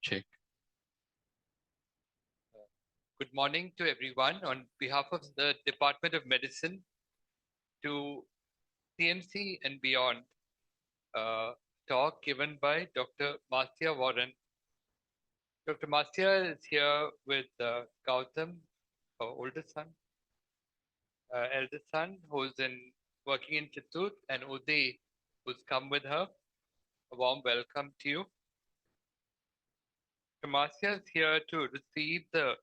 Check. Good morning to everyone. On behalf of the Department of Medicine to CMC and beyond, talk given by Dr. Marcia Waran. Dr. Marcia is here with Gautam, her oldest son, eldest son, who's working in Chittoor, and Uday, who's come with her. A warm welcome to you. Dr. Marcia is here to receive the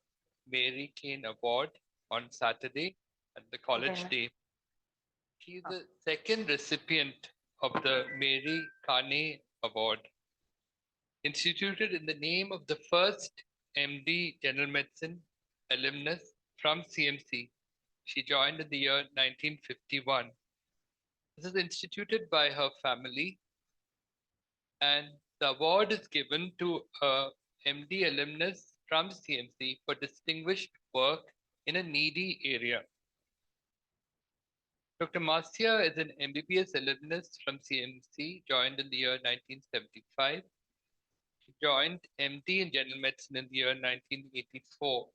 Mary Kane Award on Saturday at the College Day. She is the second recipient of the Mary Kane Award, instituted in the name of the first MD General Medicine alumnus from CMC. She joined in the year 1951. This is instituted by her family, and the award is given to a MD alumnus from CMC for distinguished work in a needy area. Dr. Marcia is an MBBS alumnus from CMC, joined in the year 1975. She joined MD in General Medicine in the year 1984.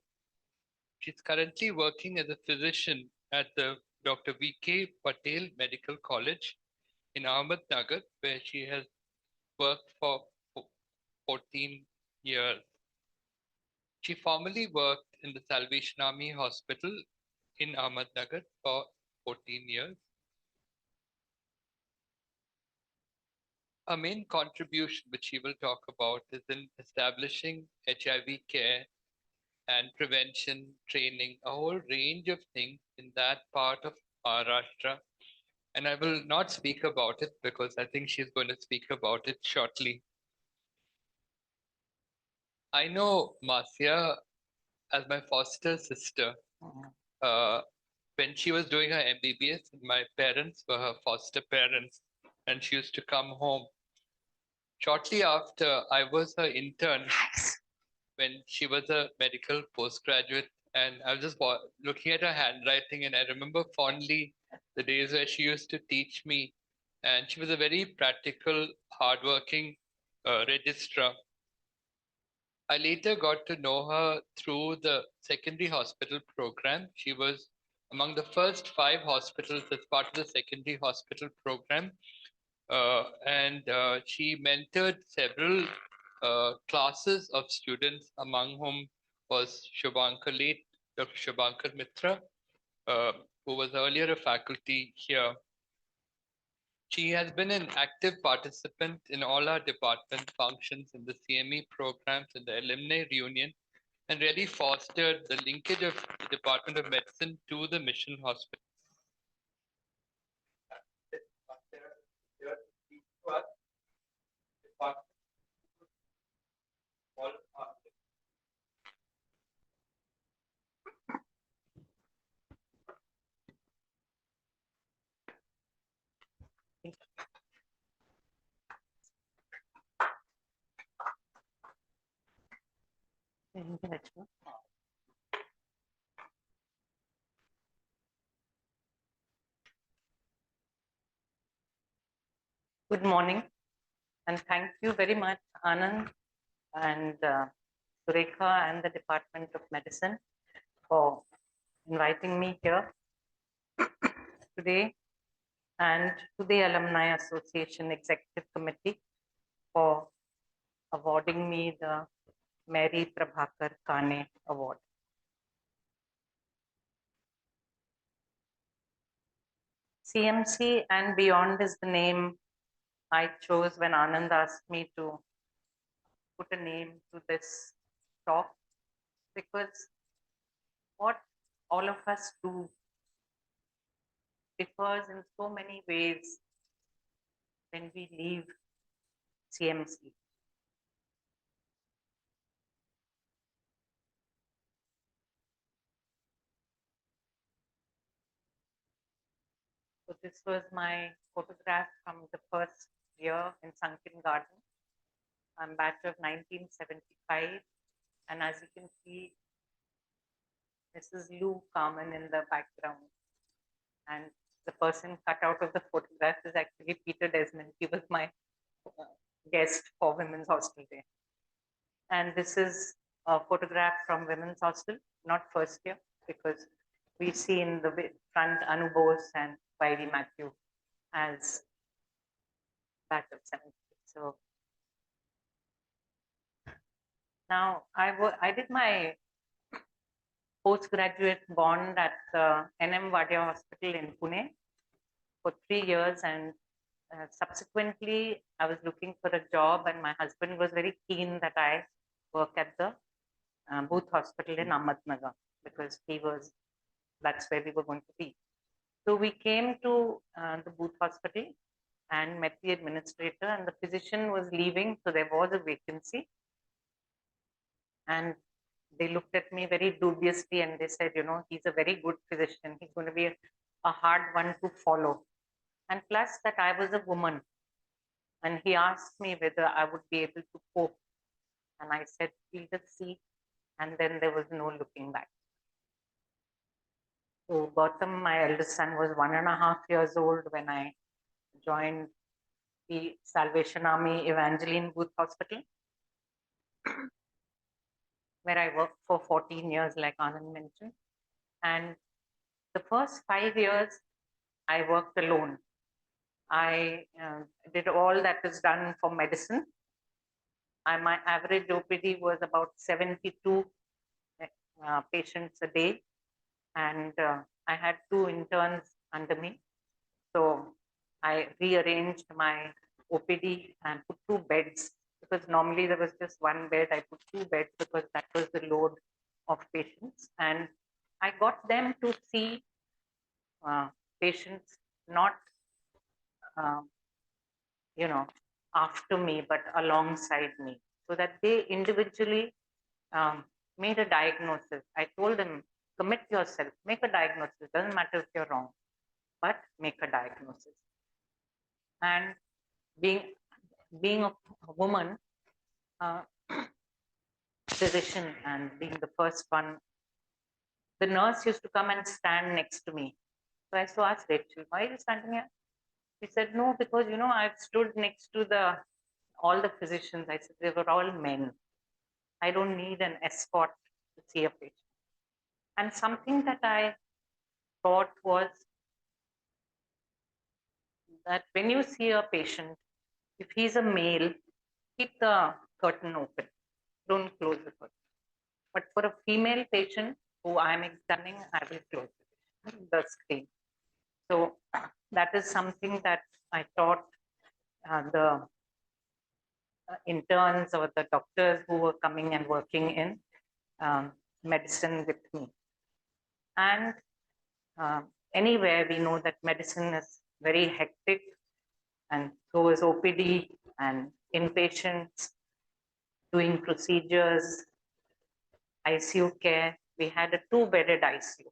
She's currently working as a physician at the Dr. V.K. Patel Medical College in Ahmednagar, where she has worked for 14 years. She formerly worked in the Salvation Army Hospital in Ahmednagar for 14 years. Her main contribution, which she will talk about, is in establishing HIV care and prevention, training, a whole range of things in that part of Maharashtra. And I will not speak about it because I think she's going to speak about it shortly. I know Marcia as my foster sister. When she was doing her MBBS, my parents were her foster parents, and she used to come home. Shortly after, I was her intern when she was a medical postgraduate, and I was just looking at her handwriting, and I remember fondly the days where she used to teach me, and she was a very practical, hardworking registrar. I later got to know her through the secondary hospital program. She was among the first 5 hospitals as part of the secondary hospital program. And she mentored several classes of students, among whom was Shubhankar, late Dr. Shubhankar Mitra, who was earlier a faculty here. She has been an active participant in all our department functions in the CME programs and the alumni reunion, and really fostered the linkage of the Department of Medicine to the mission hospital. Good morning, and thank you very much, Anand and Surekha and the Department of Medicine for inviting me here today, and to the Alumni Association Executive Committee for awarding me the Mary Prabhakar Kane Award. CMC and Beyond is the name I chose when Anand asked me to put a name to this talk, because what all of us do differs in so many ways when we leave CMC. So this was my photograph from the first year in Sunken Garden. I'm batch of 1975, and as you can see, Mrs. Lou Carmen in the background, and the person cut out of the photograph is actually Peter Desmond. He was my guest for Women's Hostel Day. And this is a photograph from women's hostel, not first year, because we see in the front Anu Bose and Vairi Matthew as batch of 70. So now I did my postgraduate bond at NM Wadia Hospital in Pune for 3 years, and subsequently I was looking for a job, and my husband was very keen that I work at the Booth Hospital in Ahmednagar, because that's where we were going to be. So we came to the Booth Hospital and met the administrator, and the physician was leaving, so there was a vacancy. And they looked at me very dubiously and they said, he's a very good physician. He's going to be a hard one to follow. And plus that I was a woman. And he asked me whether I would be able to cope. And I said, we'll just see. And then there was no looking back. So Gautam, my eldest son, was 1.5 years old when I joined the Salvation Army Evangeline Booth Hospital, where I worked for 14 years, like Anand mentioned. And the first 5 years, I worked alone. I did all that is done for medicine. My average OPD was about 72 patients a day. And I had 2 interns under me. So I rearranged my OPD and put 2 beds, because normally there was just 1 bed. I put 2 beds because that was the load of patients. And I got them to see patients not, after me, but alongside me, so that they individually made a diagnosis. I told them, commit yourself, make a diagnosis. Doesn't matter if you're wrong, but make a diagnosis. And being a woman physician and being the first one, the nurse used to come and stand next to me. So I used to ask Rachel, why are you standing here? She said, no, because I've stood next to all the physicians. I said, they were all men. I don't need an escort to see a patient. And something that I thought was that when you see a patient, if he's a male, keep the curtain open, don't close the curtain. But for a female patient who I'm examining, I will close the screen. So that is something that I taught the interns or the doctors who were coming and working in medicine with me. And anywhere we know that medicine is very hectic, and so is OPD and inpatients, doing procedures, ICU care. We had a 2-bedded ICU.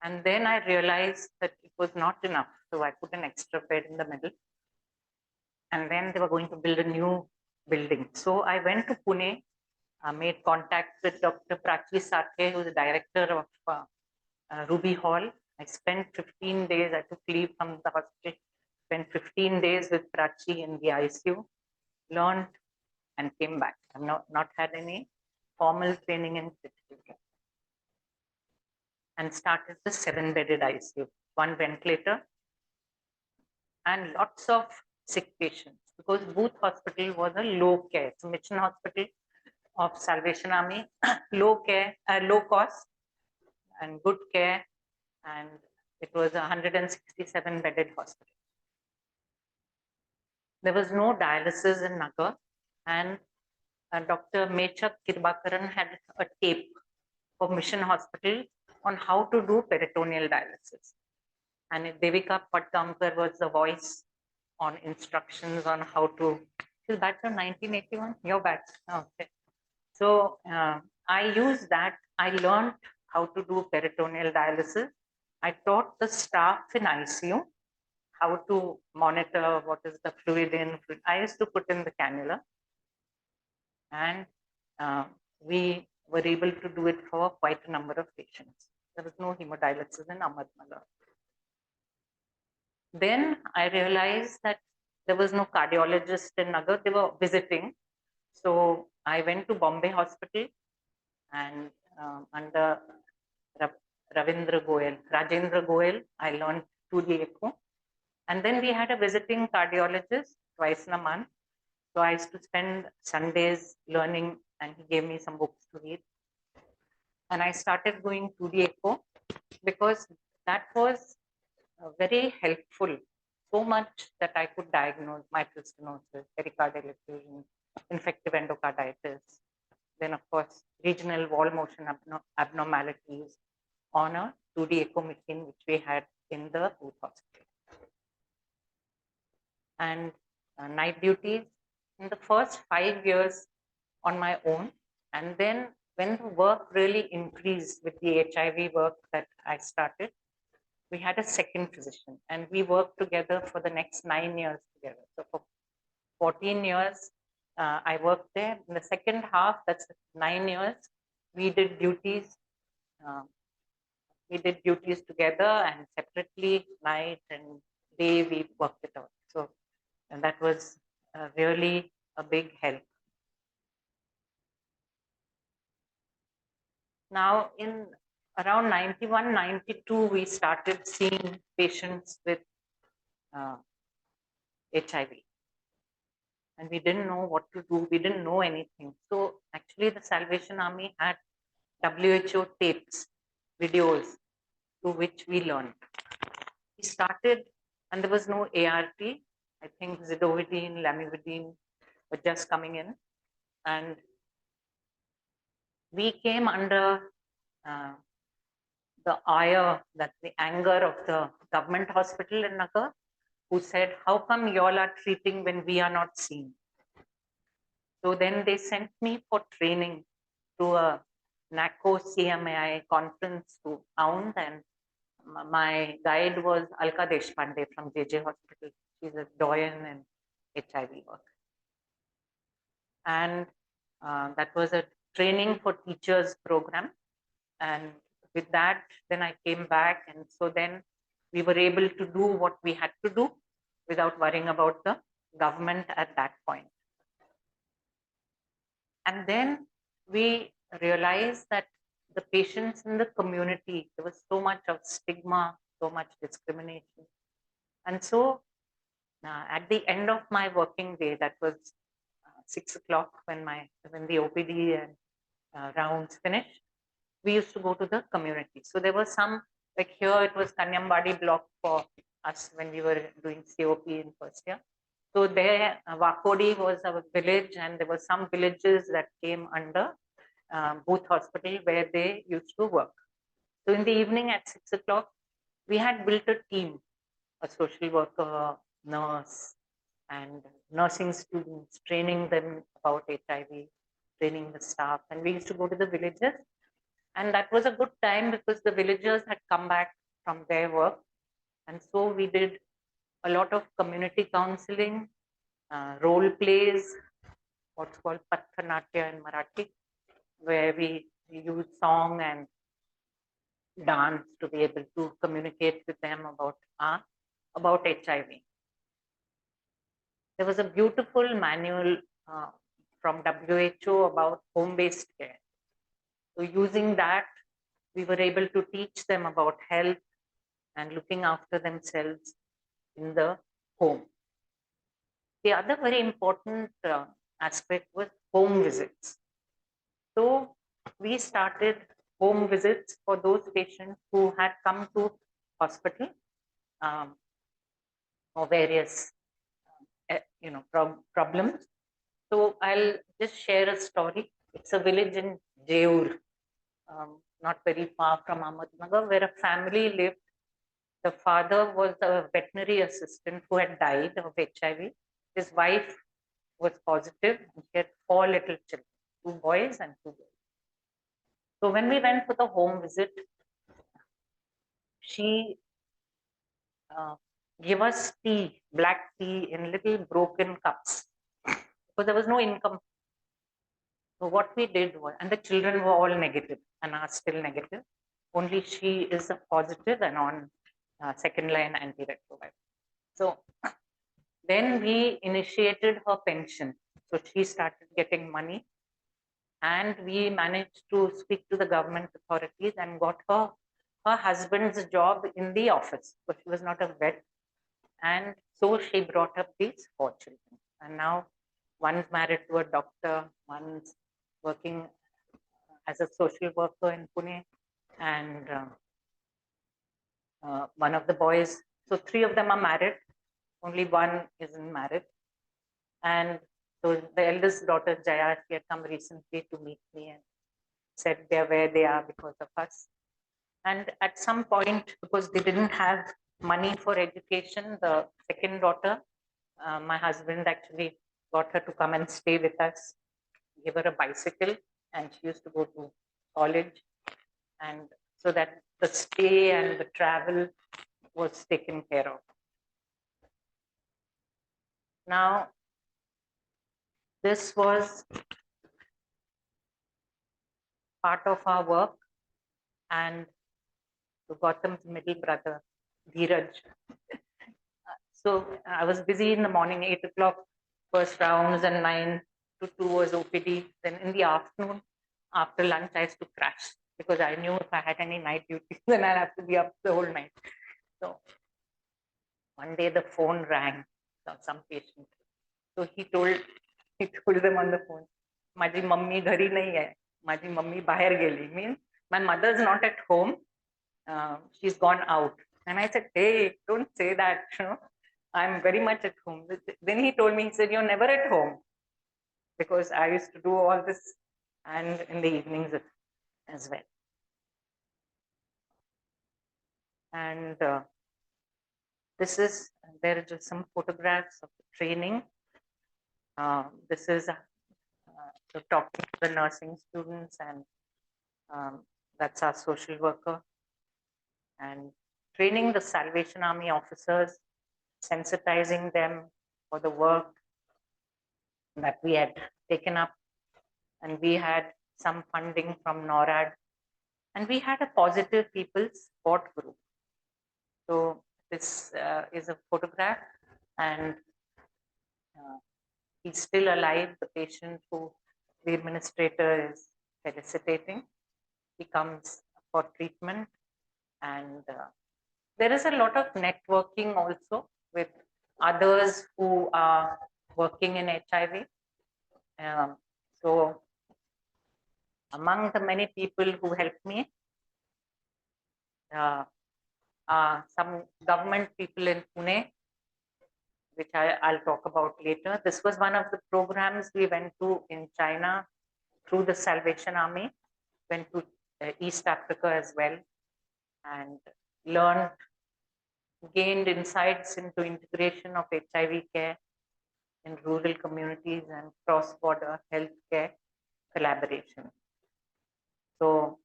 And then I realized that it was not enough. So I put an extra bed in the middle. And then they were going to build a new building. So I went to Pune, made contact with Dr. Prachi Sathe, who is the director of Ruby Hall. I spent 15 days, I took leave from the hospital, spent 15 days with Prachi in the ICU, learned and came back. I've not had any formal training in critical care. And started the 7-bedded ICU, 1 ventilator, and lots of sick patients, because Booth Hospital was a low care. It's a mission hospital of Salvation Army, low cost and good care. And it was a 167-bedded hospital. There was no dialysis in Nagar, and Dr. Mechak Kirbakaran had a tape for Mission Hospital on how to do peritoneal dialysis. And Devika Patkamkar was the voice on instructions on how to. Is batch of 1981? Your batch. Okay. So I used that. I learned how to do peritoneal dialysis. I taught the staff in ICU how to monitor what is the fluid in. I used to put in the cannula. And we were able to do it for quite a number of patients. There was no hemodialysis in Ahmednagar. Then I realized that there was no cardiologist in Nagar. They were visiting. So I went to Bombay Hospital and under Rajendra Goel, I learned 2D echo. And then we had a visiting cardiologist twice in a month. So I used to spend Sundays learning, and he gave me some books to read. And I started doing 2D echo because that was very helpful. So much that I could diagnose mitral stenosis, pericardial effusion, infective endocarditis, then of course regional wall motion abnormalities on a 2D echo machine which we had in the Booth hospital. And night duties in the first 5 years on my own. And then when the work really increased with the HIV work that I started, we had a second physician and we worked together for the next 9 years together. So for 14 years, I worked there. In the second half, that's 9 years, we did duties. We did duties together and separately, night and day, we worked it out. So, and that was really a big help. Now, in around 91, 92, we started seeing patients with HIV. And we didn't know what to do. We didn't know anything. So actually the Salvation Army had WHO tapes, videos through which we learned. We started, and there was no ART. I think zidovudine, lamivudine were just coming in. And we came under the ire, that the anger of the government hospital in Nagar, who said, how come you all are treating when we are not seeing? So then they sent me for training to a NACO CMAI conference to Pound, and my guide was Alka Deshpande from JJ Hospital. She's a doyen in HIV work. And that was a training for teachers program. And with that, then I came back. And so then we were able to do what we had to do without worrying about the government at that point. And then we realized that the patients in the community, there was so much of stigma, so much discrimination. And so at the end of my working day, that was 6 o'clock when the OPD and rounds finished, we used to go to the community. So there was some, like here it was Kanyambadi block for us when we were doing COP in first year. So there, Wakodi was a village, and there were some villages that came under Booth Hospital where they used to work. So in the evening at 6 o'clock, we had built a team, a social worker, nurse, and nursing students, training them about HIV, training the staff. And we used to go to the villages. And that was a good time because the villagers had come back from their work. And so we did a lot of community counseling, role plays, what's called Pathanatya in Marathi, where we use song and dance to be able to communicate with them about HIV. There was a beautiful manual from WHO about home-based care. So using that, we were able to teach them about health and looking after themselves in the home. The other very important aspect was home visits. So we started home visits for those patients who had come to hospital for various problems. So I'll just share a story. It's a village in Jeur, not very far from Ahmednagar, where a family lived. The father was a veterinary assistant who had died of HIV. His wife was positive, and she had 4 little children, 2 boys and 2 girls. So when we went for the home visit, she gave us tea, black tea in little broken cups, because there was no income. So what we did was, and the children were all negative and are still negative. Only she is a positive and on second line antiretroviral. So then we initiated her pension. So she started getting money and we managed to speak to the government authorities and got her husband's job in the office, but she was not a vet. And so she brought up these 4 children. And now one's married to a doctor, one's working as a social worker in Pune, and one of the boys, so 3 of them are married, only one isn't married. And so the eldest daughter, Jaya, she had come recently to meet me and said they're where they are because of us. And at some point, because they didn't have money for education, the second daughter, my husband actually got her to come and stay with us, give her a bicycle, and she used to go to college. And so that the stay and the travel was taken care of. Now, this was part of our work, and Gautam's middle brother, Dheeraj. So I was busy in the morning, 8 o'clock, first rounds, and 9 to 2 was OPD. Then in the afternoon, after lunch, I used to crash because I knew if I had any night duty, then I'd have to be up the whole night. So one day the phone rang from some patient. So he told them on the phone, "Maji mummy ghari nahi hai. Maji mummy bahar geli." Means my mother's not at home. She's gone out. And I said, "Hey, don't say that. I'm very much at home." Then he told me, he said, "You're never at home," because I used to do all this and in the evenings as well. And there are just some photographs of the training. This is talking to the nursing students, and that's our social worker. And training the Salvation Army officers, sensitizing them for the work that we had taken up. And we had some funding from NORAD. And we had a positive people support group. So this is a photograph, and he's still alive, the patient who the administrator is felicitating. He comes for treatment, and there is a lot of networking also with others who are working in HIV. So among the many people who helped me, some government people in Pune, which I'll talk about later. This was one of the programs we went to in China through the Salvation Army, went to East Africa as well, and gained insights into integration of HIV care in rural communities and cross-border healthcare collaboration. So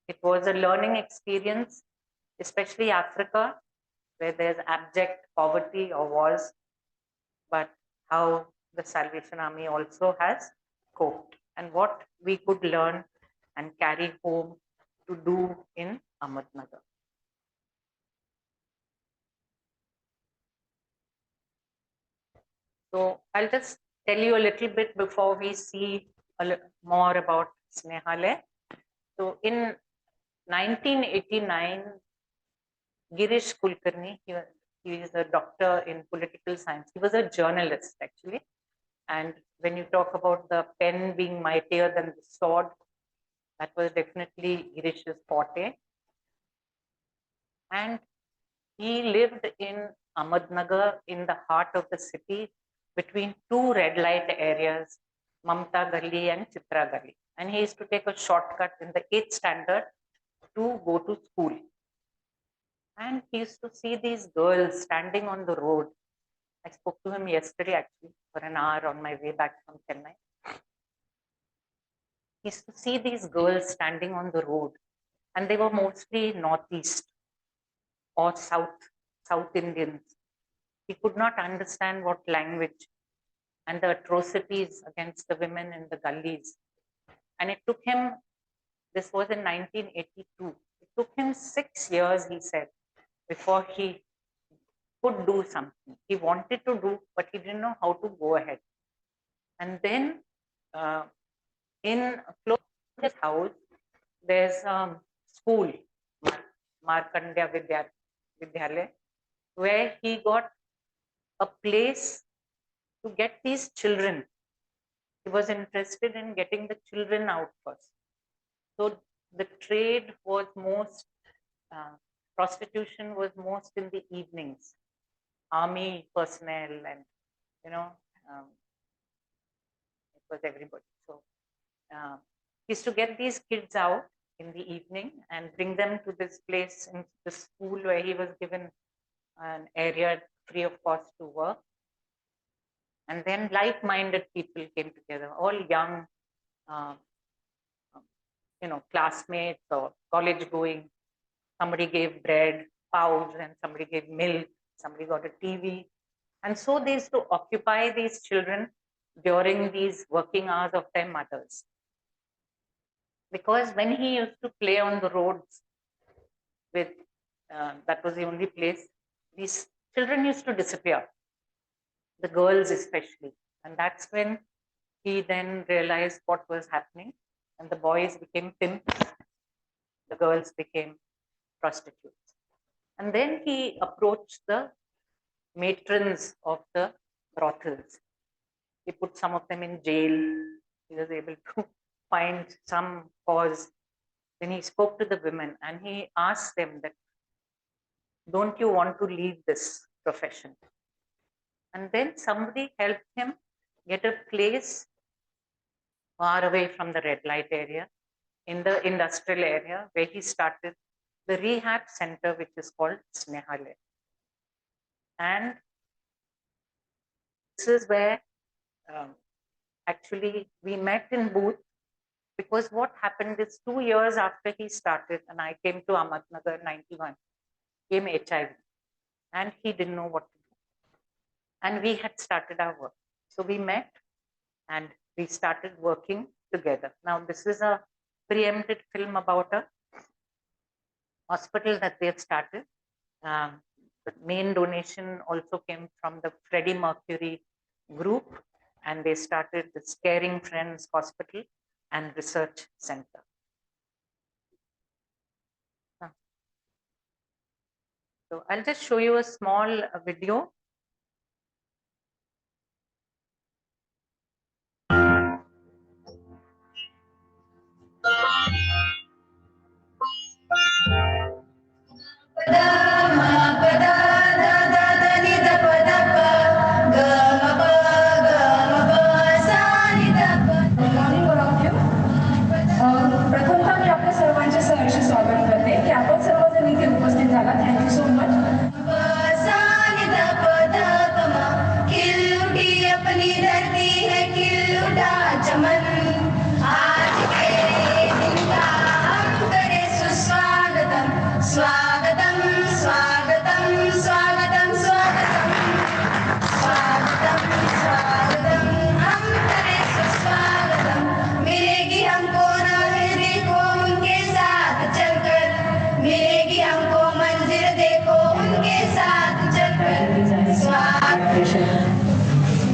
it was a learning experience, especially Africa, where there's abject poverty or was, but how the Salvation Army also has coped and what we could learn and carry home to do in Ahmednagar. So I'll just tell you a little bit before we see more about Snehalaya. So in 1989, Girish Kulkarni, he is a doctor in political science. He was a journalist actually. And when you talk about the pen being mightier than the sword, that was definitely Girish's forte. And he lived in Ahmednagar, in the heart of the city, between two red light areas, Mamta Gali and Chitra Gali. And he used to take a shortcut in the 8th standard to go to school. And he used to see these girls standing on the road. I spoke to him yesterday actually for an hour on my way back from Chennai. He used to see these girls standing on the road, and they were mostly Northeast or South Indians. He could not understand what language and the atrocities against the women in the gullies. And it took him, this was in 1982, it took him 6 years, he said, before he could do something. He wanted to do, but he didn't know how to go ahead. And then In close to his house, there's a school, Markandya Vidyalaya, where he got a place to get these children. He was interested in getting the children out first. So the trade was most, prostitution was most in the evenings. Army personnel and, you know, um, it was everybody. So he used to get these kids out in the evening and bring them to this place in the school where he was given an area free of cost to work. And then like-minded people came together, all young, uh, classmates or college going. Somebody gave bread, pows, and somebody gave milk. Somebody got a TV. And so they used to occupy these children during these working hours of their mothers. Because when he used to play on the roads with, that was the only place, these children used to disappear, the girls especially. And that's when he then realized what was happening. And the boys became pimps, the girls became prostitutes. And then he approached the matrons of the brothels. He put some of them in jail. He was able to find some cause. Then he spoke to the women and he asked them that, don't you want to leave this profession? And then somebody helped him get a place far away from the red light area in the industrial area where he started the rehab center, which is called Snehalaya. And this is where actually we met in Booth, because what happened is 2 years after he started and I came to Ahmednagar 91, came HIV and he didn't know what to do. And we had started our work. So we met and we started working together. Now this is a preempted film about a hospital that they have started. The main donation also came from the Freddie Mercury group, and they started the Caring Friends Hospital and Research Center. So I'll just show you a small video. प्रथमतः मी आपल्या सर्वांचे सहर्ष स्वागत करते की आपण सर्वजण इथे उपस्थित झाला. Thank you so much. अपनी धरती है खिलुटा चमन आज के दिन का हम करे सुस्वागतम स्वागतम स्वागतम स्वागतम स्वागतम स्वागतम स्वागतम हम करे सुस्वागतम मिलेगी हमको राह देखो उनके साथ चलकर मिलेगी हमको मंजिल देखो उनके साथ चलकर स्वागत.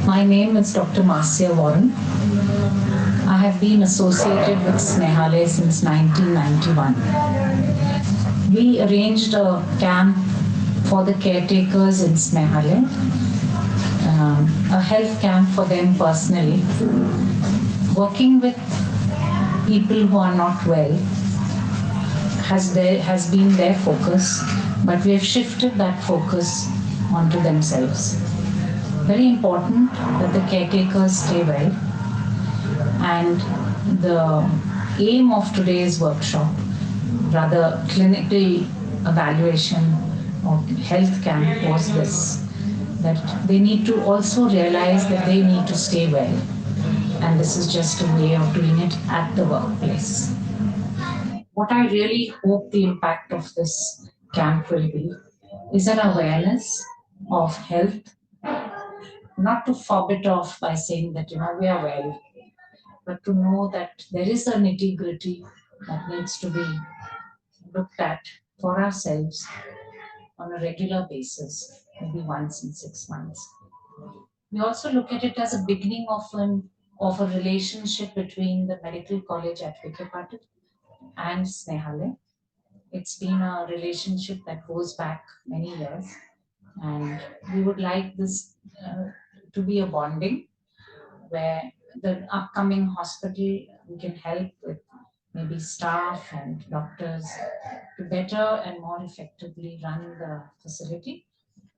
My name is Dr. Marcia Waran. I have been associated with Snehalaya since 1991. We arranged a camp for the caretakers in Snehalaya, a health camp for them personally. Working with people who are not well has been their focus, but we have shifted that focus onto themselves. Very important that the caretakers stay well, and the aim of today's workshop, rather clinical evaluation of health camp, was this, that they need to also realize that they need to stay well, and this is just a way of doing it at the workplace. What I really hope the impact of this camp will be is an awareness of health, not to fob it off by saying that, we are well, but to know that there is a nitty-gritty that needs to be looked at for ourselves on a regular basis, maybe once in 6 months. We also look at it as a beginning of an of a relationship between the medical college at Vikhyapatil and Snehalaya. It's been a relationship that goes back many years, and we would like this to be a bonding where the upcoming hospital we can help with maybe staff and doctors to better and more effectively run the facility,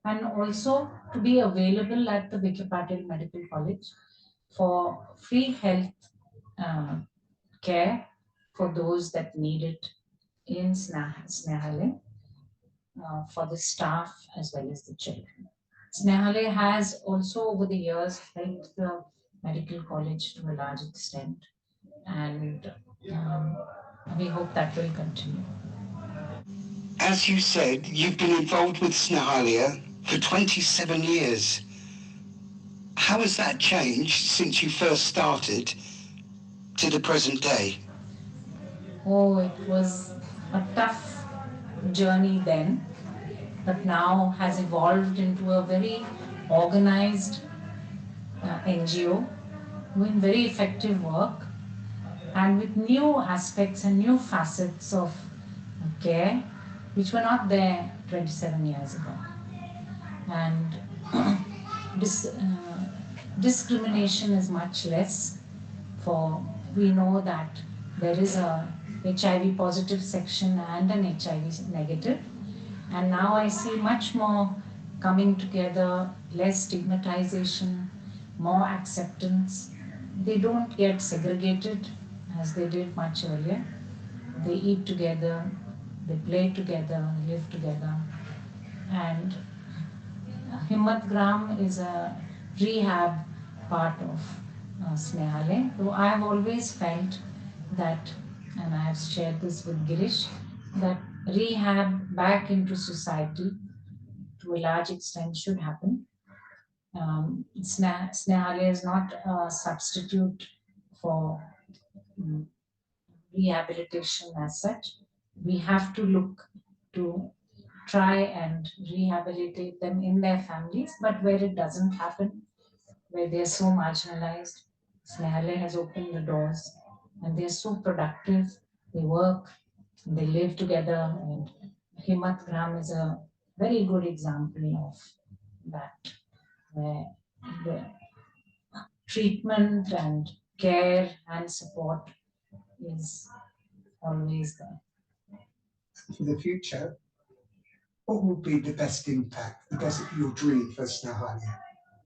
and also to be available at the Vikhya Patil Medical College for free health uh, care for those that need it in Snehalaya, for the staff as well as the children. Snehalaya has also over the years helped the medical college to a large extent, and um, we hope that will continue. As you said, you've been involved with Snehalaya for 27 years. How has that changed since you first started to the present day? Oh, it was a tough journey then, but now has evolved into a very organized NGO doing very effective work and with new aspects and new facets of care which were not there 27 years ago. And discrimination is much less, for we know that there is a HIV positive section and an HIV negative, and now I see much more coming together, less stigmatization, more acceptance. They don't get segregated as they did much earlier. They eat together, they play together, live together. And Himmat Gram is a rehab part of Snehalaya. So I have always felt that, and I have shared this with Girish, that rehab back into society to a large extent should happen. Snehalaya is not a substitute for rehabilitation as such. We have to look to try and rehabilitate them in their families, but where it doesn't happen, where they're so marginalized, Snehalaya has opened the doors and they're so productive. They work, they live together, and Himmat Gram is a very good example of that, where the treatment and care and support is always there. For the future, what will be the best impact, the best your dream for Snehalaya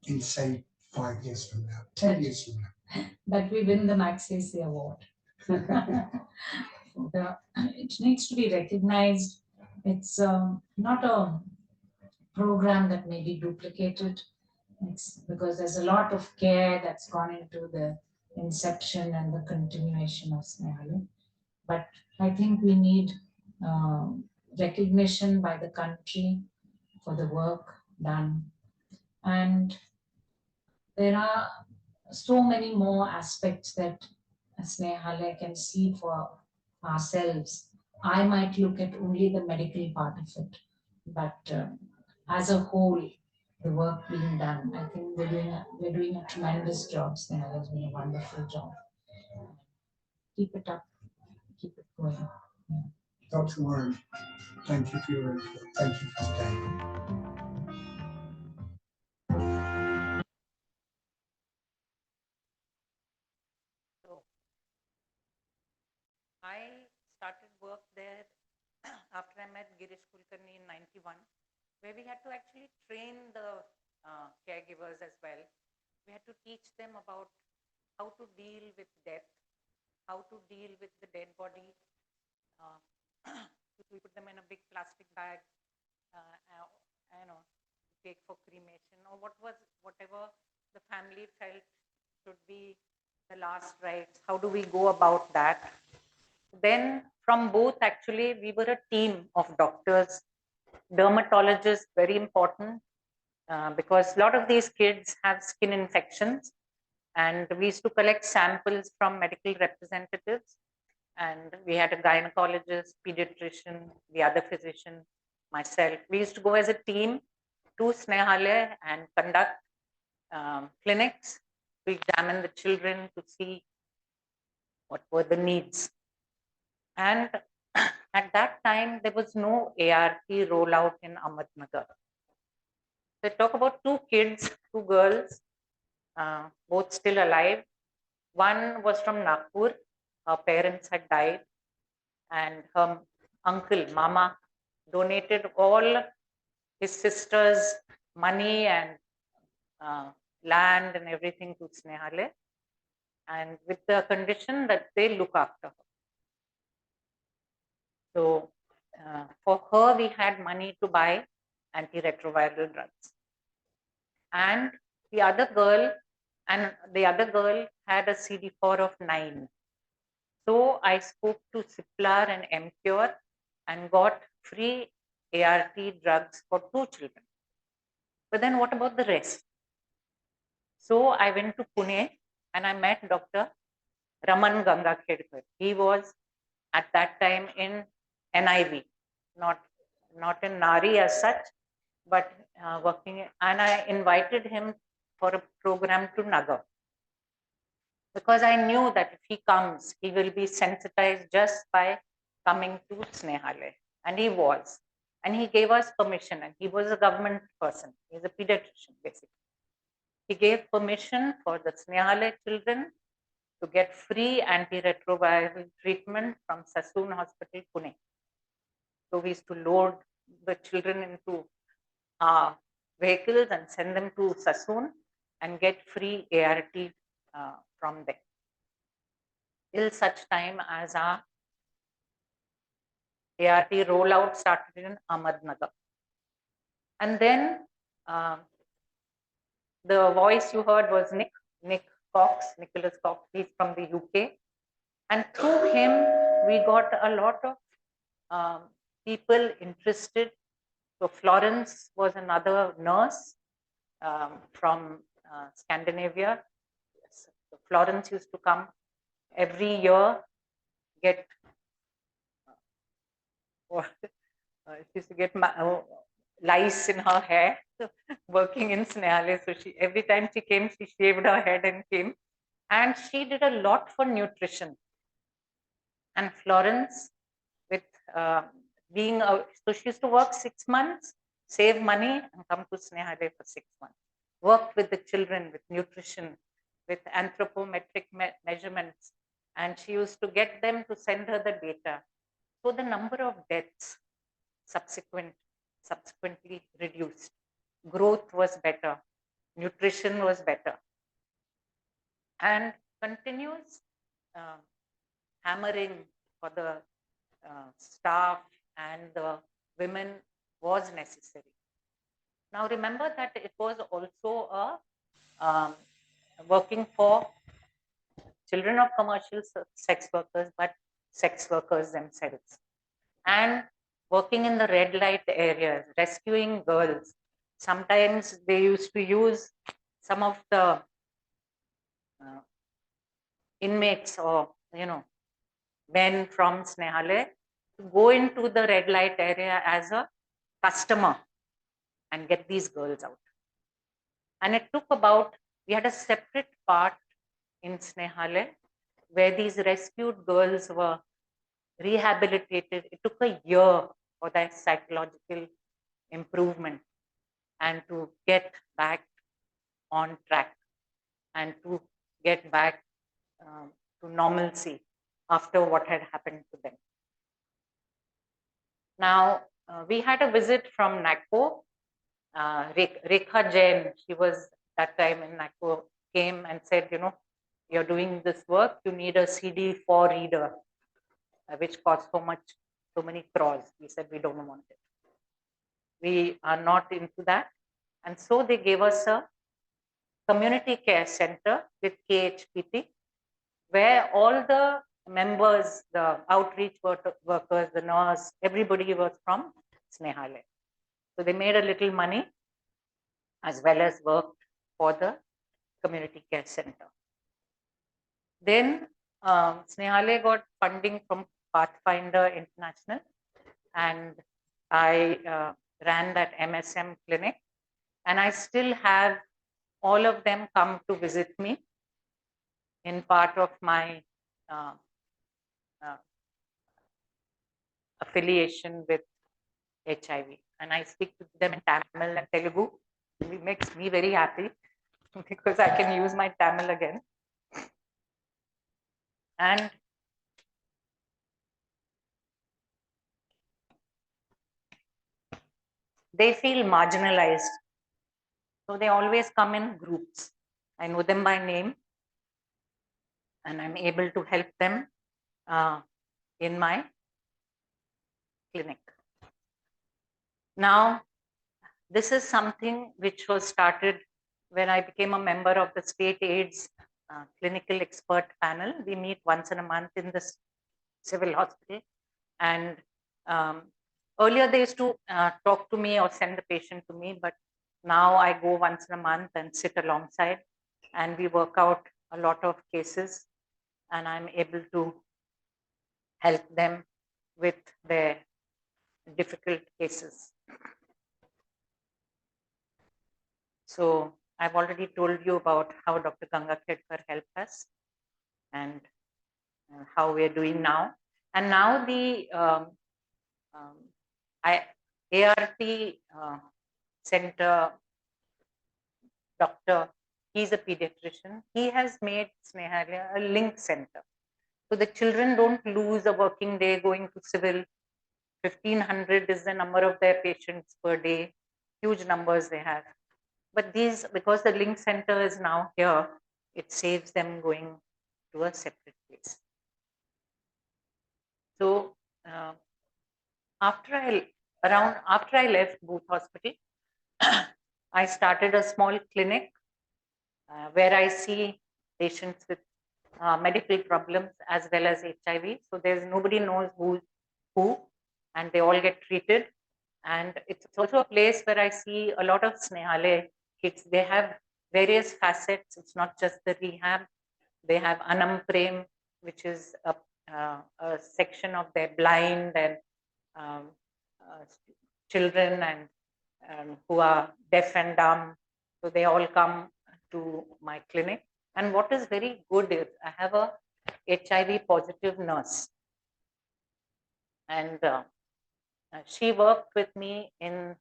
in say 5 years from now, 10 years from now? That we win the Magsaysay Award. It needs to be recognized. It's not a program that may be duplicated. It's because there's a lot of care that's gone into the inception and the continuation of Snehalaya. But I think we need recognition by the country for the work done. And there are so many more aspects that Snehalaya can see for ourselves. I might look at only the medical part of it, but as a whole, the work being done, I think we're doing a tremendous job. Snehalaya has been a wonderful job. Keep it up, keep it going. Yeah. Dr. Waran, thank you for your input. Thank you for today. So I started work there after I met Girish Kulkarni in 91, where we had to actually train the caregivers as well. We had to teach them about how to deal with death, how to deal with the dead body. We put them in a big plastic bag, take for cremation or whatever the family felt should be the last rites. How do we go about that? Then from both, actually, we were a team of doctors, dermatologists, very important, because a lot of these kids have skin infections, and we used to collect samples from medical representatives, and we had a gynecologist, pediatrician, the other physician, myself. We used to go as a team to Snehalaya and conduct clinics to examine the children to see what were the needs. And at that time, there was no ART rollout in Ahmednagar. So I talk about two kids, two girls, both still alive. One was from Nagpur. Her parents had died, and her uncle, Mama, donated all his sister's money and land and everything to Snehalaya, and with the condition that they look after her. So for her, we had money to buy antiretroviral drugs. And the other girl had a CD4 of 9. So I spoke to Ciplar and MCure and got free ART drugs for 2 children. But then what about the rest? So I went to Pune and I met Dr. Raman Gangakhedkar. He was at that time in NIV, not in Nari as such, but working. And I invited him for a program to Nagar, because I knew that if he comes, he will be sensitized just by coming to Snehalaya. And he was. And he gave us permission, and he was a government person. He's a pediatrician, basically. He gave permission for the Snehalaya children to get free antiretroviral treatment from Sassoon Hospital, Pune. So we used to load the children into vehicles and send them to Sassoon and get free ART from there. Till such time as our ART rollout started in Ahmednagar. And then the voice you heard was Nicholas Cox. He's from the UK. And through him, we got a lot of people interested. So Florence was another nurse from Scandinavia. So Florence used to come every year, get she used to get lice in her hair, working in Snehalaya. So every time she came, she shaved her head and came. And she did a lot for nutrition. And Florence, with being so she used to work 6 months, save money, and come to Snehalaya for 6 months. Work with the children with nutrition, with anthropometric measurements, and she used to get them to send her the data. So the number of deaths subsequently reduced. Growth was better, nutrition was better, and continuous hammering for the staff and the women was necessary. Now remember that it was also a working for children of commercial sex workers, but sex workers themselves, and working in the red light areas, rescuing girls. Sometimes they used to use some of the inmates or men from Snehalaya to go into the red light area as a customer and get these girls out. And it took we had a separate part in Snehalaya where these rescued girls were rehabilitated. It took a year for that psychological improvement and to get back on track and to get back to normalcy after what had happened to them. Now, we had a visit from NACO. Rekha Jain, she was that time in NACO, came and said, you're doing this work, you need a CD4 reader, which costs so many crores. We said, we don't want it. We are not into that. And so they gave us a community care center with KHPT, where all the members, the outreach workers, the nurse, everybody was from Snehalaya. So they made a little money as well as worked for the community care center. Then Snehalaya got funding from Pathfinder International, and I ran that MSM clinic, and I still have all of them come to visit me in part of my uh, uh, affiliation with HIV. And I speak to them in Tamil and Telugu. It makes me very happy because I can use my Tamil again. And they feel marginalized. So they always come in groups. I know them by name and I'm able to help them in my clinic. Now, this is something which was started when I became a member of the state AIDS clinical expert panel. We meet once in a month in the civil hospital. And earlier they used to talk to me or send the patient to me, but now I go once in a month and sit alongside and we work out a lot of cases and I'm able to help them with their difficult cases. So I've already told you about how Dr. Ganga Khedkar helped us and how we're doing now. And now the ART center doctor, he's a pediatrician. He has made Snehalaya a link center. So the children don't lose a working day going to civil. 1,500 is the number of their patients per day. Huge numbers they have. But these, because the link center is now here, it saves them going to a separate place. So after I left Booth Hospital, I started a small clinic where I see patients with medical problems as well as HIV. So there's nobody knows who's who, and they all get treated. And it's also a place where I see a lot of Snehalaya kids. They have various facets. It's not just the rehab. They have Anam Prem, which is a section of their blind and um, children and who are deaf and dumb. So they all come to my clinic. And what is very good is I have a HIV positive nurse. And she worked with me in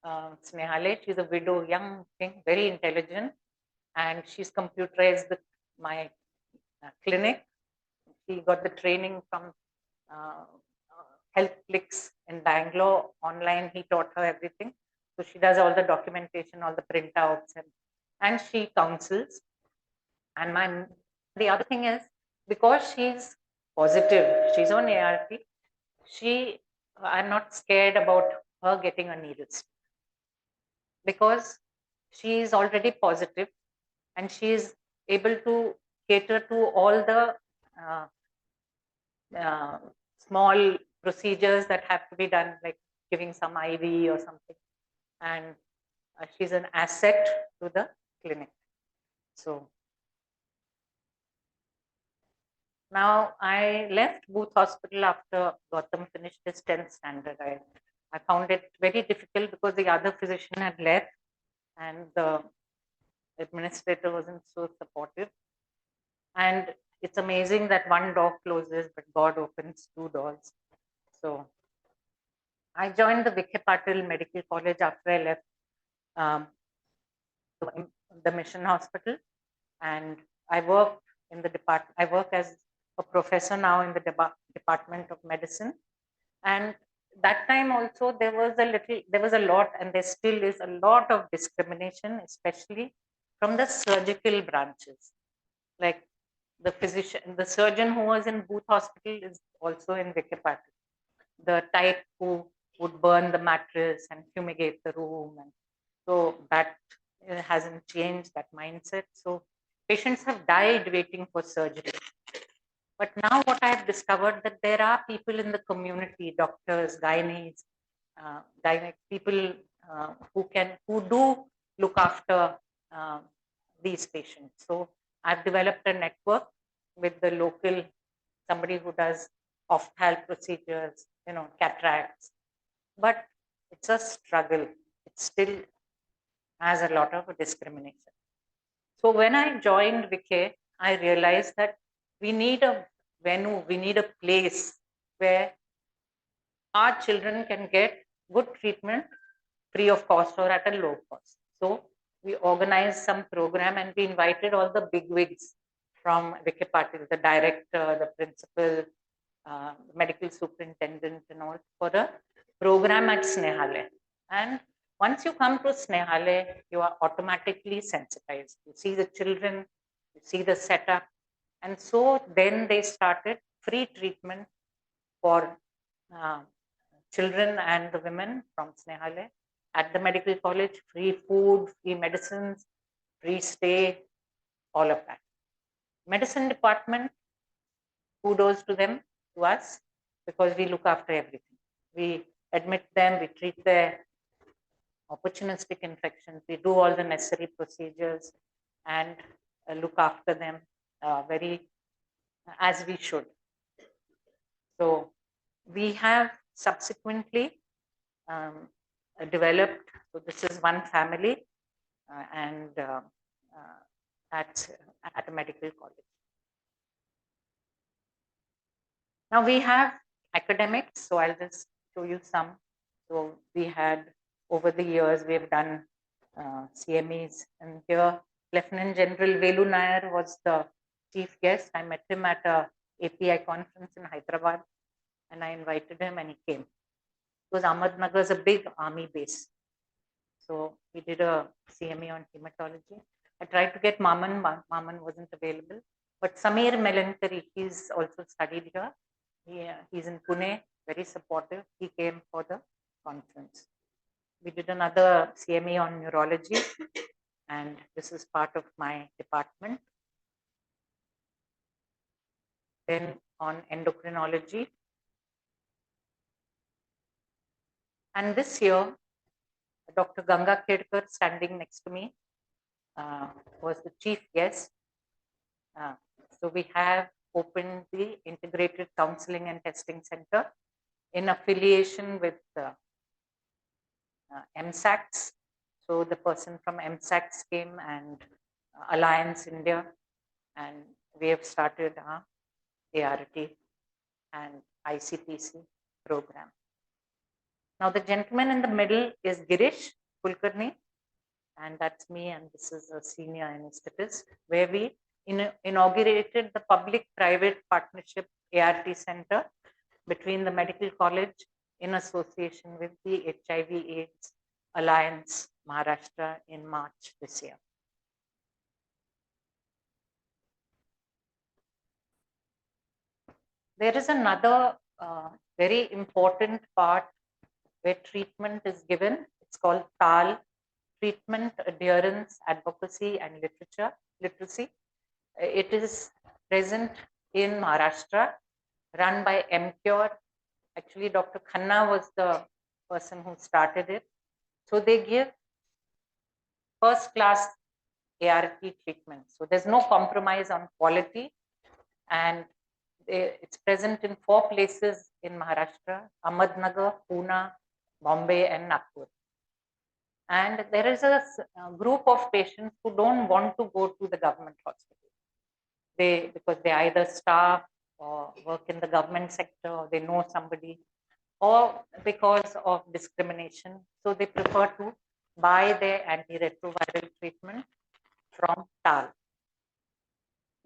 Snehalaya. She's a widow, young thing, very intelligent. And she's computerized my clinic. She got the training from HealthFlix in Bangalore. Online, he taught her everything. So she does all the documentation, all the printouts, and she counsels. And the other thing is, because she's positive, she's on ART, I'm not scared about her getting a needle stick because she is already positive and she is able to cater to all the small procedures that have to be done, like giving some IV or something. And she's an asset to the clinic. So now I left Booth Hospital after Gautam finished his 10th standard. I found it very difficult because the other physician had left and the administrator wasn't so supportive. And it's amazing that one door closes, but God opens two doors. So I joined the Vikhe Patil Medical College after I left the Mission Hospital, and I worked in the department. I work as a professor now in the Department of Medicine, and that time also there was a lot, and there still is a lot of discrimination, especially from the surgical branches. Like the surgeon who was in Booth Hospital is also in Vikhe Patil. The type who would burn the mattress and fumigate the room, and so that hasn't changed, that mindset. So patients have died waiting for surgery. But now what I have discovered that there are people in the community, doctors, gynaes, people who do look after these patients. So I've developed a network with the local, somebody who does off-health procedures, cataracts. But it's a struggle. It still has a lot of discrimination. So when I joined Vikhe, I realized that we need a venue, we need a place where our children can get good treatment free of cost or at a low cost. So we organized some program and we invited all the big wigs from Vicky Patil, the director, the principal, medical superintendent and all for a program at Snehalaya. And once you come to Snehalaya, you are automatically sensitized. You see the children, you see the setup. And so then they started free treatment for uh, children and the women from Snehalaya at the medical college, free food, free medicines, free stay, all of that. Medicine department, kudos to them, to us, because we look after everything. We admit them, we treat their opportunistic infections, we do all the necessary procedures and look after them very as we should. So we have subsequently developed, so this is one family and at a medical college. Now we have academics, so I'll just show you some. So we had, over the years, we have done CMEs, and here Lieutenant General Velu Nair was the chief guest. I met him at a API conference in Hyderabad, and I invited him and he came. Because Ahmednagar is a big army base. So we did a CME on hematology. I tried to get Maman wasn't available. But Samir Melankari, he's also studied here. He's in Pune, very supportive. He came for the conference. We did another CME on neurology, and this is part of my department. Then on endocrinology. And this year, Dr. Ganga Kedkar, standing next to me, was the chief guest. So we have opened the Integrated Counseling and Testing Center in affiliation with MSACS. So the person from MSACS came and Alliance India, and we have started our ART and ICPC program. Now the gentleman in the middle is Girish Kulkarni, and that's me, and this is a senior anesthetist, where we inaugurated the public-private partnership ART center between the medical college in association with the HIV/AIDS Alliance Maharashtra in March this year. There is another very important part where treatment is given. It's called TAL, Treatment, Adherence, Advocacy and Literacy. It is present in Maharashtra, run by MCure. Actually, Dr. Khanna was the person who started it. So they give first-class ART treatment. So there's no compromise on quality, and it's present in 4 places in Maharashtra: Ahmednagar, Pune, Bombay, and Nagpur. And there is a group of patients who don't want to go to the government hospital. Because they either staff or work in the government sector, or they know somebody, or because of discrimination. So they prefer to buy their antiretroviral treatment from TAL.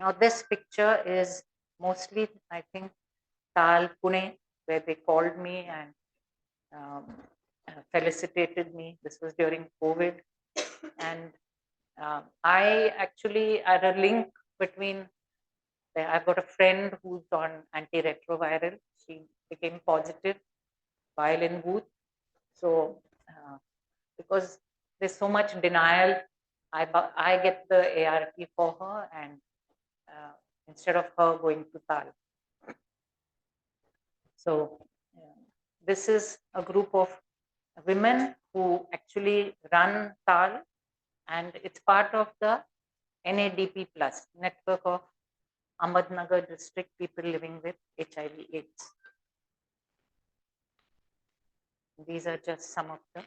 Now this picture is mostly, I think, TAL Pune, where they called me and felicitated me. This was during COVID. And I actually had a link between, I've got a friend who's on antiretroviral. She became positive while in booth. So because there's so much denial, I get the ART for her, and instead of her going to TAL. So this is a group of women who actually run TAL, and it's part of the NADP Plus network of Ahmednagar district people living with HIV/AIDS. These are just some of the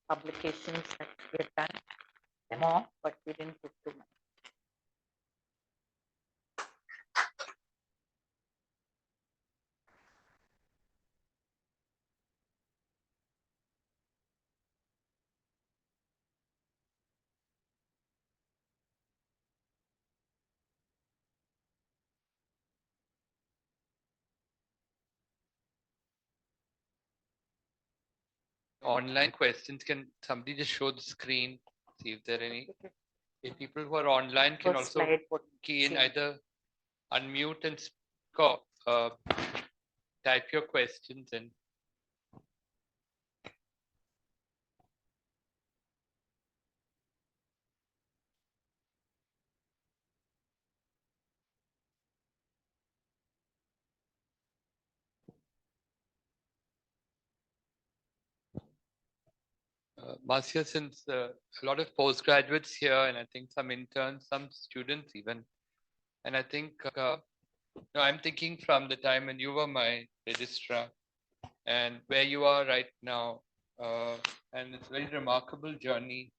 publications that we have done. More, but we didn't put too much. online questions. Can somebody just show the screen, see if there are any? If people who are online can First also slide would key in change. either unmute and type your questions in. Marcia, since a lot of postgraduates here, and I think some interns, some students even, and I think no, I'm thinking from the time when you were my registrar and where you are right now, and it's a very remarkable journey.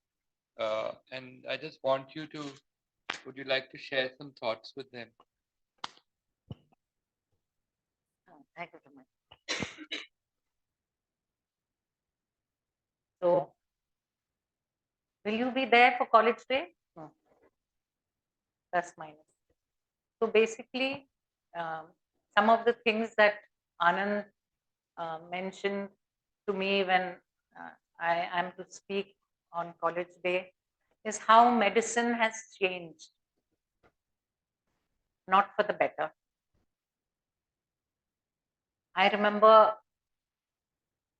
And I just want you to, would you like to share some thoughts with them? Thank you very much. So, will you be there for college day? No. Plus minus. So basically, some of the things that Anand mentioned to me when I am to speak on college day is how medicine has changed, not for the better. I remember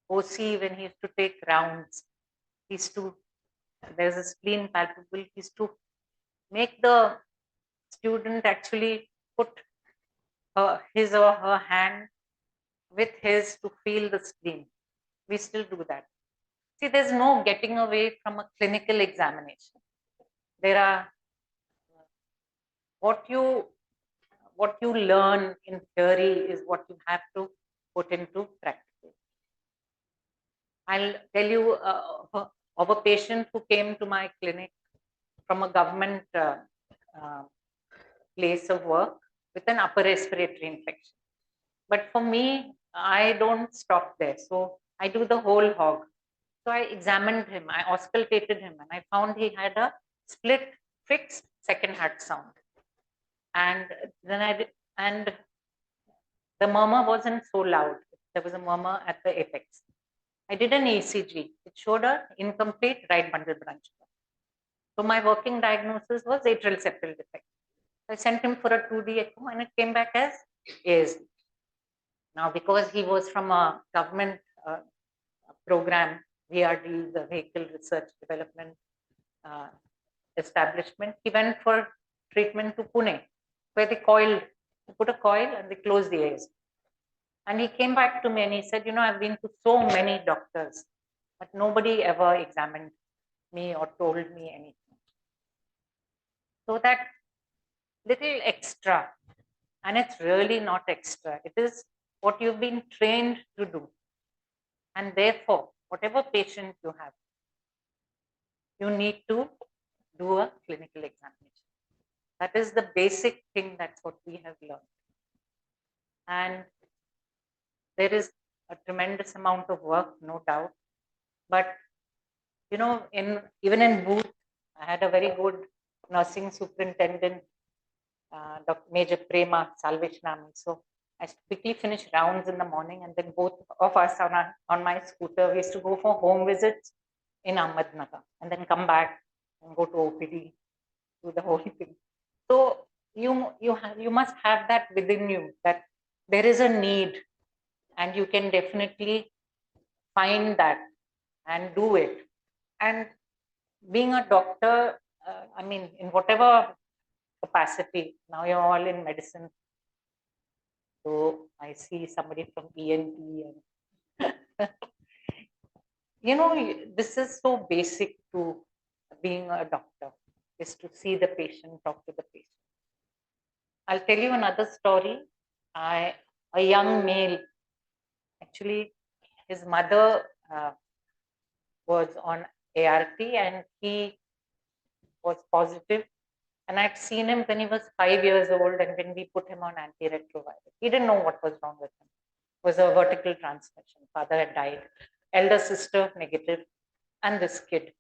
OC when he used to take rounds, he used to, there's a spleen palpable, he used to make the student actually put his or her hand with his to feel the spleen. We still do that. See, there's no getting away from a clinical examination. There are what you learn in theory is what you have to put into practice. I'll tell you of a patient who came to my clinic from a government place of work with an upper respiratory infection. But for me, I don't stop there. So I do the whole hog. So I examined him, I auscultated him, and I found he had a split fixed second heart sound. And then and the murmur wasn't so loud. There was a murmur at the apex. I did an ECG. It showed an incomplete right bundle branch. So my working diagnosis was atrial septal defect. I sent him for a 2D echo and it came back as ASD. Now, because he was from a government program, VRD, the Vehicle Research Development Establishment, he went for treatment to Pune, where they put a coil and they closed the ears. And he came back to me and he said, you know, I've been to so many doctors, but nobody ever examined me or told me anything. So that little extra, and it's really not extra, it is what you've been trained to do. And therefore, whatever patient you have, you need to do a clinical examination. That is the basic thing, that's what we have learned. And there is a tremendous amount of work, no doubt. But, you know, even in Booth, I had a very good nursing superintendent, Dr. Major Prema Salveshnami. So I quickly finished rounds in the morning, and then both of us on my scooter, we used to go for home visits in Ahmednagar and then come back and go to OPD, do the whole thing. So you must have that within you, that there is a need and you can definitely find that and do it. And being a doctor, I mean, in whatever capacity, now you're all in medicine. So I see somebody from ENT and you know, this is so basic to being a doctor, is to see the patient, talk to the patient. I'll tell you another story. A young male, actually, his mother was on ART and he was positive. And I'd seen him when he was 5 years old, and when we put him on antiretroviral, he didn't know what was wrong with him. It was a vertical transmission. Father had died, elder sister negative, and this kid.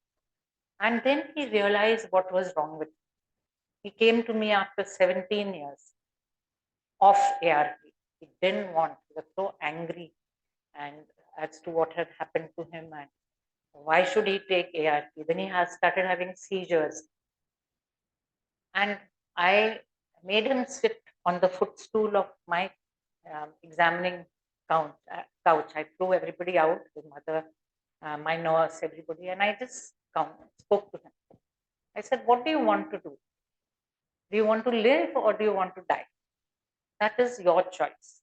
And then he realized what was wrong with him. He came to me after 17 years off ART. He didn't want, he was so angry. And as to what had happened to him and why should he take ART. Then he has started having seizures. And I made him sit on the footstool of my examining couch. I threw everybody out, his mother, my nurse, everybody, and I just spoke to him. I said, what do you want to do? Do you want to live or do you want to die? That is your choice.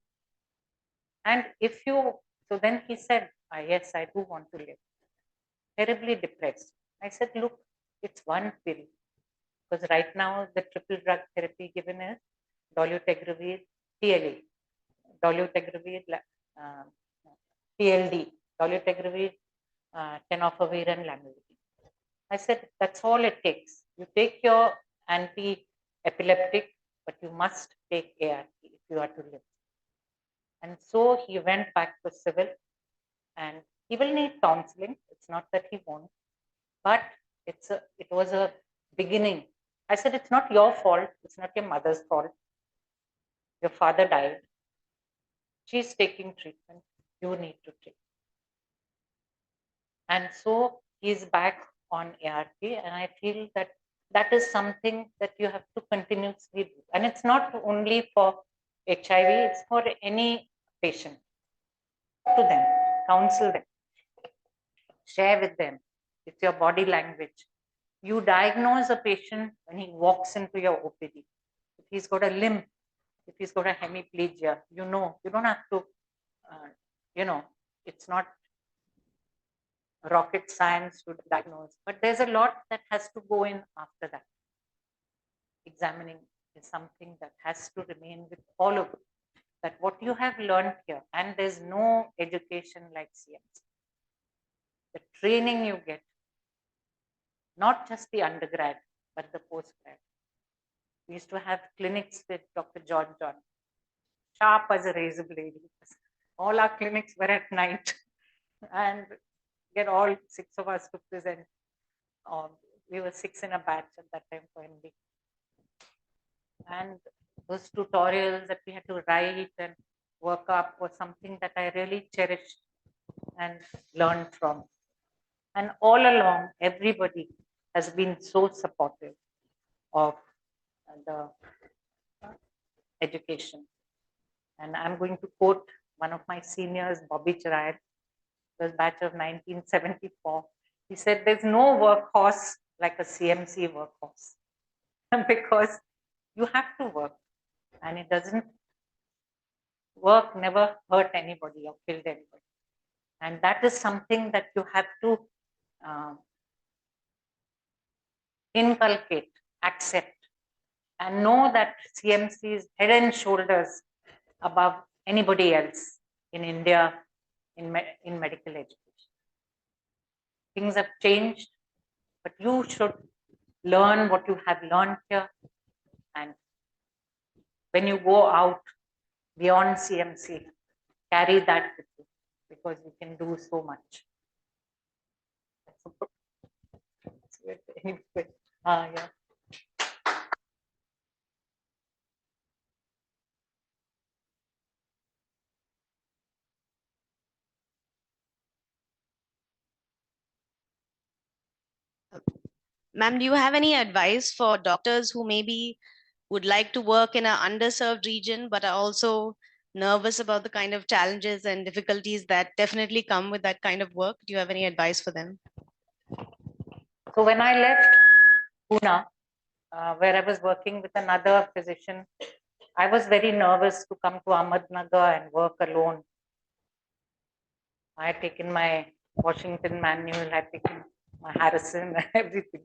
And if you, so then he said, yes, I do want to live. Terribly depressed. I said, look, it's one pill. Because right now the triple drug therapy given is dolutegravir, TLE, dolutegravir, PLD, dolutegravir, tenofovir and lamivudine. I said, that's all it takes. You take your anti-epileptic, but you must take ART if you are to live. And so he went back to civil, and he will need counseling. It's not that he won't, but it was a beginning. I said, it's not your fault. It's not your mother's fault. Your father died. She's taking treatment. You need to take. And so he's back on ART, and I feel that that is something that you have to continuously do. And it's not only for HIV, it's for any patient. To them, counsel them, share with them. It's your body language. You diagnose a patient when he walks into your OPD. If he's got a limp, if he's got a hemiplegia, you don't have to, it's not rocket science to diagnose, but there's a lot that has to go in after that. Examining is something that has to remain with all of you, that what you have learned here, and there's no education like CMC. The training you get, not just the undergrad, but the postgrad. We used to have clinics with Dr. John, sharp as a razor blade. All our clinics were at night, and get all 6 of us to present. We were 6 in a batch at that time for MD. And those tutorials that we had to write and work up was something that I really cherished and learned from. And all along, everybody has been so supportive of the education. And I'm going to quote one of my seniors, Bobby Chirayan, was batch of 1974. He said, there's no workhorse like a CMC workhorse. Because you have to work, and it doesn't work, never hurt anybody or killed anybody. And that is something that you have to inculcate, accept, and know that CMC is head and shoulders above anybody else in India in medical education. Things have changed, but you should learn what you have learned here. And when you go out beyond CMC, carry that with you, because you can do so much. Yeah. Ma'am, do you have any advice for doctors who maybe would like to work in an underserved region, but are also nervous about the kind of challenges and difficulties that definitely come with that kind of work? Do you have any advice for them? So when I left Pune, where I was working with another physician, I was very nervous to come to Ahmednagar and work alone. I had taken my Washington manual, I had taken my Harrison, everything.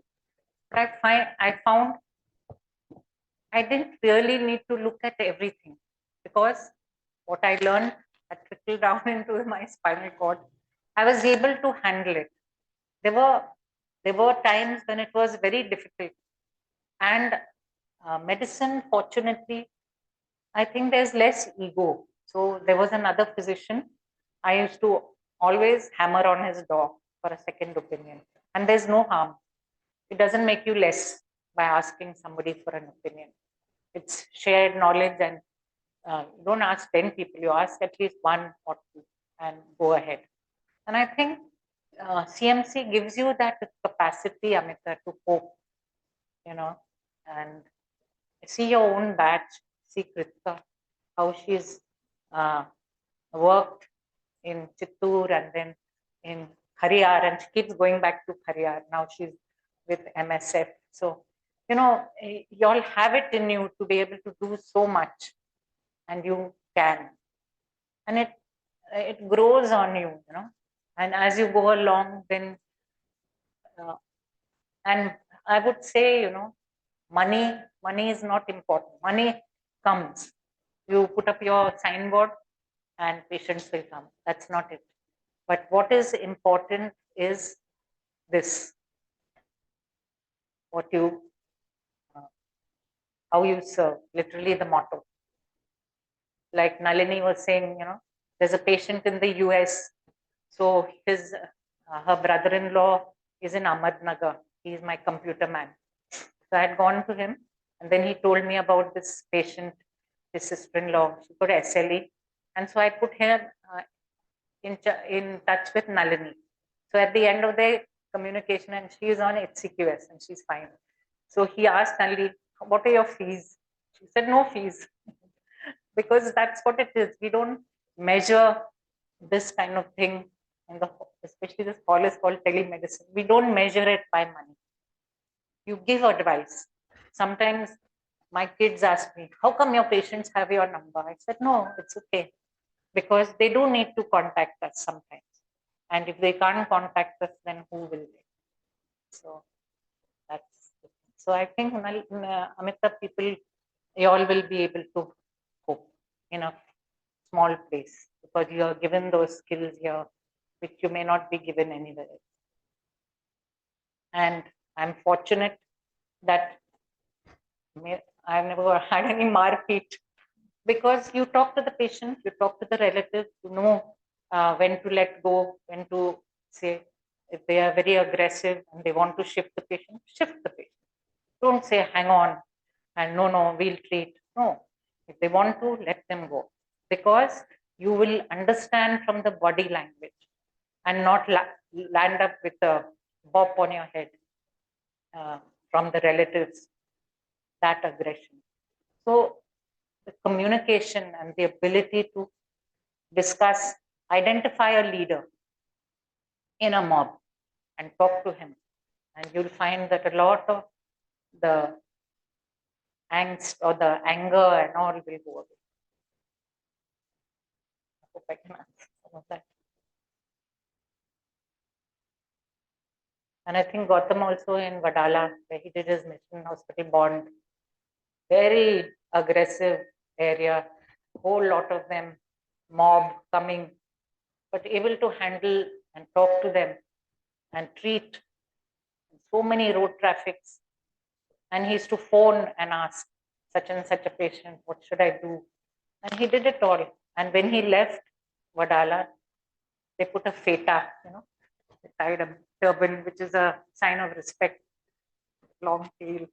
But I found I didn't really need to look at everything, because what I learned had trickled down into my spinal cord. I was able to handle it. There were times when it was very difficult, and medicine, fortunately, I think there's less ego. So there was another physician. I used to always hammer on his door for a second opinion, and there's no harm. It doesn't make you less by asking somebody for an opinion. It's shared knowledge, and you don't ask 10 people, you ask at least 1 or 2 and go ahead. And I think CMC gives you that capacity, Amita, to cope, you know, and see your own batch, see Kritika, how she's worked in Chittoor and then in Hariyar, and she keeps going back to Hariyar. Now she's with MSF. So, you know, you all have it in you to be able to do so much, and you can. And it grows on you, you know. And as you go along, then, and I would say, you know, money is not important. Money comes. You put up your signboard and patients will come. That's not it. But what is important is this, what you, how you serve, literally the motto. Like Nalini was saying, you know, there's a patient in the US. So her brother-in-law is in Ahmednagar. He's my computer man. So I had gone to him and then he told me about this patient, his sister-in-law, she got SLE. And so I put him in touch with Nalini. So at the end of the communication, and she is on HCQS and she's fine. So he asked Nalini, what are your fees? She said, no fees. Because that's what it is. We don't measure this kind of thing, especially this hall is called telemedicine. We don't measure it by money. You give advice. Sometimes my kids ask me, how come your patients have your number? I said, no, it's okay. Because they do need to contact us sometimes. And if they can't contact us, then who will they? So that's so I think Amita, people, you all will be able to cope in a small place because you are given those skills here, which you may not be given anywhere else. And I'm fortunate that I've never had any market because you talk to the patient, you talk to the relative, you know when to let go, when to say, if they are very aggressive and they want to shift the patient, shift the patient. Don't say, hang on, and no, we'll treat. No, if they want to, let them go. Because you will understand from the body language and not land up with a bop on your head from the relatives, that aggression. So the communication and the ability to discuss, identify a leader in a mob and talk to him. And you'll find that a lot of the angst or the anger and all will go away. I hope I can answer some of that. And I think Gautam also in Vadala, where he did his mission hospital bond, very aggressive area, whole lot of them, mob coming, but able to handle and talk to them and treat so many road traffics. And he used to phone and ask such and such a patient, what should I do? And he did it all. And when he left Vadala, they put a feta, you know, they tied a turban, which is a sign of respect, long tail.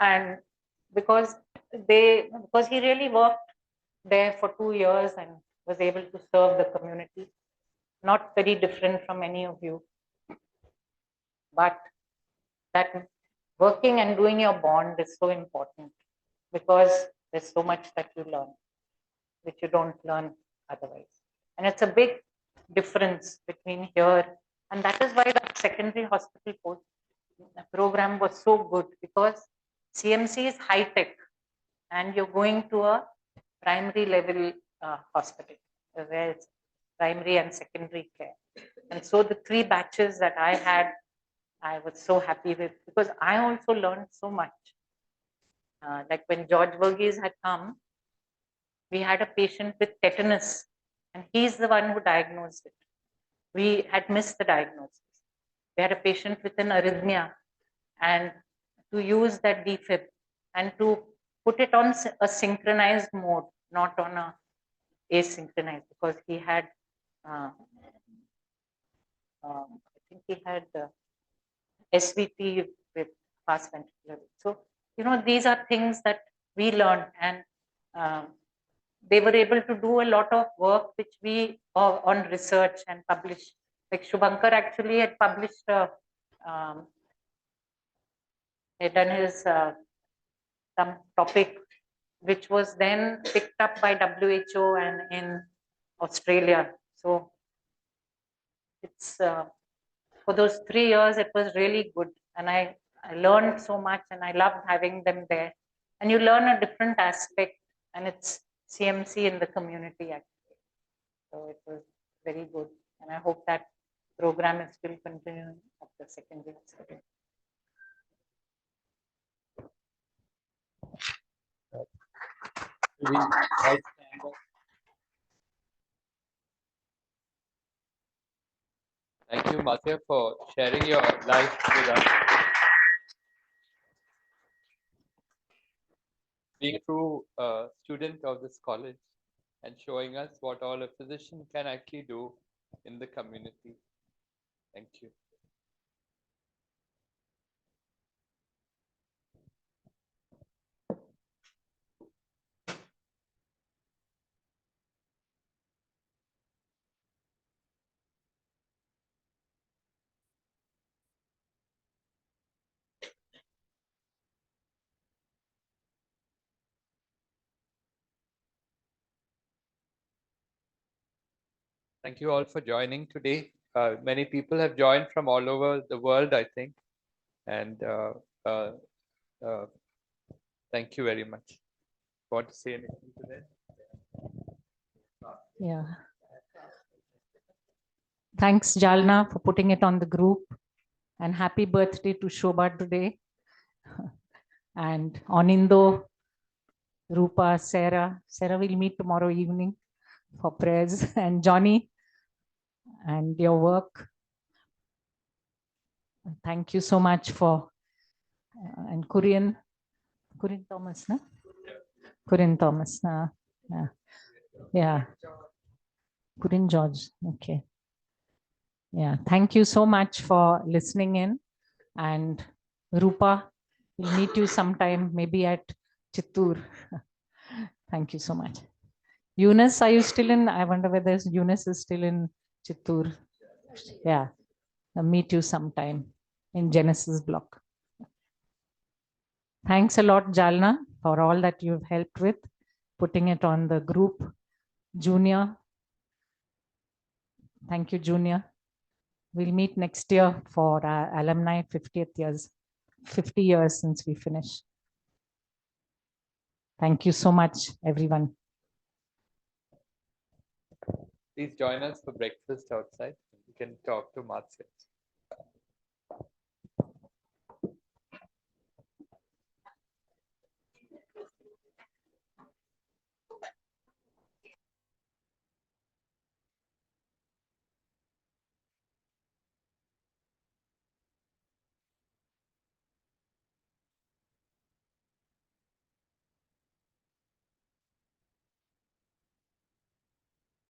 And because he really worked there for 2 years and was able to serve the community, not very different from any of you, but that working and doing your bond is so important because there's so much that you learn, which you don't learn otherwise. And it's a big difference between here, and that is why the secondary hospital post program was so good, because CMC is high tech and you're going to a primary level hospital where it's primary and secondary care. And so the 3 batches that I had, I was so happy with, because I also learned so much. Like when George Verghese had come, we had a patient with tetanus, and he's the one who diagnosed it. We had missed the diagnosis. We had a patient with an arrhythmia, and to use that defib and to put it on a synchronized mode, not on a asynchronized, because he had, I think he had SVT with fast ventricular. So, you know, these are things that we learn, and they were able to do a lot of work which we on research and publish. Like Shubhankar actually had published had done his some topic which was then picked up by WHO and in Australia. So it's for those 3 years it was really good, and I learned so much, and I loved having them there. And you learn a different aspect, and it's CMC in the community actually. So it was very good, and I hope that program is still continuing at the secondary school. We all stand up. Thank you, Marcia, for sharing your life with us. Being a true student of this college and showing us what all a physician can actually do in the community. Thank you. Thank you all for joining today. Many people have joined from all over the world, I think. And thank you very much. Want to say anything to them? Yeah. Thanks, Jalna, for putting it on the group. And happy birthday to Shobha today. And Onindo, Rupa, Sarah. Sarah will meet tomorrow evening for prayers. And Johnny, and your work. Thank you so much for, and Kurian Thomas, no? Kurian Thomas, yeah. Kurian George, okay. Yeah, thank you so much for listening in. And Rupa, we'll meet you sometime, maybe at Chittoor. Thank you so much. Eunice, are you still in? I wonder whether Eunice is still in Chittoor. Yeah, I'll meet you sometime in Genesis block. Thanks a lot, Jalna, for all that you've helped with, putting it on the group. Junior, thank you, Junior. We'll meet next year for our alumni 50th years, 50 years since we finished. Thank you so much, everyone. Please join us for breakfast outside. You can talk to Marcia.